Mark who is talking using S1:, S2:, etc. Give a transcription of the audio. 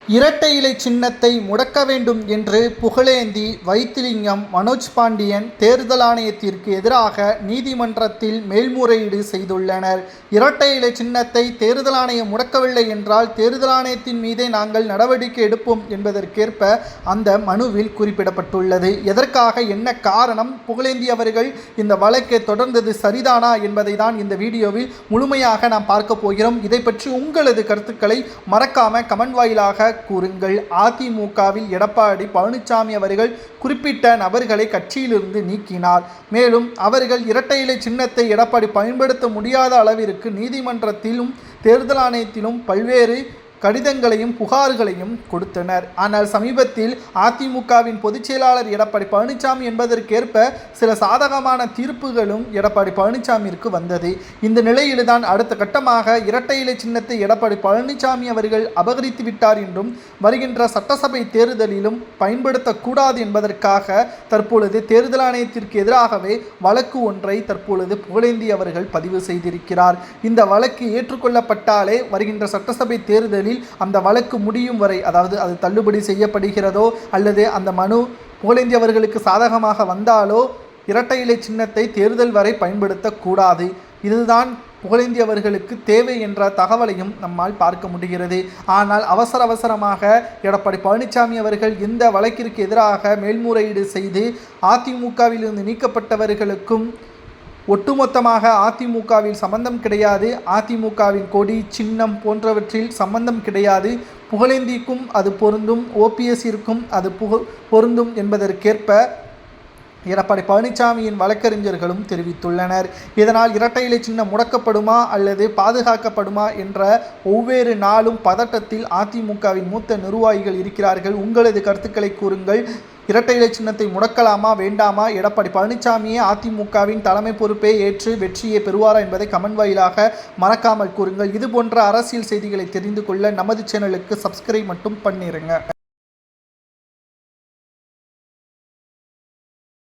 S1: இரட்டை இலை சின்னத்தை முடக்க வேண்டும் என்று புகழேந்தி, வைத்திலிங்கம், மனோஜ் பாண்டியன் தேர்தல் ஆணையத்திற்கு எதிராக நீதிமன்றத்தில் மேல்முறையீடு செய்துள்ளனர். இரட்டை இலை சின்னத்தை தேர்தல் ஆணையம் முடக்கவில்லை என்றால் தேர்தல் ஆணையத்தின் மீதே நாங்கள் நடவடிக்கை எடுப்போம் என்பதற்கேற்ப அந்த மனுவில் குறிப்பிடப்பட்டுள்ளது. எதற்காக, என்ன காரணம், புகழேந்தி அவர்கள் இந்த வழக்கை தொடர்ந்தது சரிதானா என்பதை தான் இந்த வீடியோவில் முழுமையாக நாம் பார்க்க போகிறோம். இதை பற்றி உங்களது கருத்துக்களை மறக்காம கமெண்ட் வாயிலாக கூறுங்கள். அதிமுகவில் எடப்பாடி பழனிசாமி அவர்கள் குறிப்பிட்ட நபர்களை கட்சியிலிருந்து நீக்கினார். மேலும் அவர்கள் இரட்டை இலை சின்னத்தை எடப்பாடி பயன்படுத்த முடியாத அளவிற்கு நீதிமன்றத்திலும் தேர்தல் ஆணையத்திலும் பல்வேறு கடிதங்களையும் புகார்களையும் கொடுத்தனர். ஆனால் சமீபத்தில் அதிமுகவின் பொதுச் செயலாளர் எடப்பாடி பழனிசாமி என்பதற்கேற்ப சில சாதகமான தீர்ப்புகளும் எடப்பாடி பழனிசாமிற்கு வந்தது. இந்த நிலையில்தான் அடுத்த கட்டமாக இரட்டை இலை சின்னத்தை எடப்பாடி பழனிசாமி அவர்கள் அபகரித்து விட்டார் என்றும் வருகின்ற சட்டசபை தேர்தலிலும் பயன்படுத்தக்கூடாது என்பதற்காக தற்பொழுது தேர்தல் ஆணையத்திற்கு எதிராகவே வழக்கு ஒன்றை தற்பொழுது புகழேந்தி அவர்கள் பதிவு செய்திருக்கிறார். இந்த வழக்கு ஏற்றுக்கொள்ளப்பட்டாலே வருகின்ற சட்டசபை தேர்தலில் அந்த வழக்கு முடியும் வரை, அதாவது அது தள்ளுபடி செய்யப்படுகிறதோ அல்லது அந்த மனு புகழேந்தி அவர்களுக்கு சாதகமாக வந்தாலோ இரட்டை இலை சின்னத்தை தேர்தல் வரை பயன்படுத்தக்கூடாது. இதுதான் புகழேந்தி அவர்களுக்கு தேவை என்ற தகவலையும் நம்மால் பார்க்க முடிகிறது. ஆனால் அவசரமாக எடப்பாடி பழனிசாமி அவர்கள் இந்த வழக்கிற்கு எதிராக மேல்முறையீடு செய்து அதிமுகவிலிருந்து நீக்கப்பட்டவர்களுக்கும் ஒட்டுமொத்தமாக அதிமுகவில் சம்பந்தம் கிடையாது, அதிமுகவின் கொடி சின்னம் போன்றவற்றில் சம்பந்தம் கிடையாது, புகழேந்திக்கும் அது பொருந்தும், ஓபிஎஸ்ஸிற்கும் அது பொருந்தும் என்பதற்கேற்ப எடப்பாடி பழனிசாமியின் வழக்கறிஞர்களும் தெரிவித்துள்ளனர். இதனால் இரட்டை இலை சின்னம் முடக்கப்படுமா அல்லது பாதுகாக்கப்படுமா என்ற ஒவ்வொரு நாளும் பதட்டத்தில் அதிமுகவின் மூத்த நிர்வாகிகள் இருக்கிறார்கள். உங்களது கருத்துக்களை கூறுங்கள். இரட்டை இலை சின்னத்தை முடக்கலாமா வேண்டாமா? எடப்பாடி பழனிசாமியே அதிமுகவின் தலைமை பொறுப்பை ஏற்று வெற்றியை பெறுவாரா என்பதை கமெண்ட் வாயிலாக மறக்காமல் கூறுங்கள். இது போன்ற அரசியல் செய்திகளை தெரிந்து கொள்ள நமது சேனலுக்கு சப்ஸ்கிரைப் மட்டும் பண்ணிருங்க.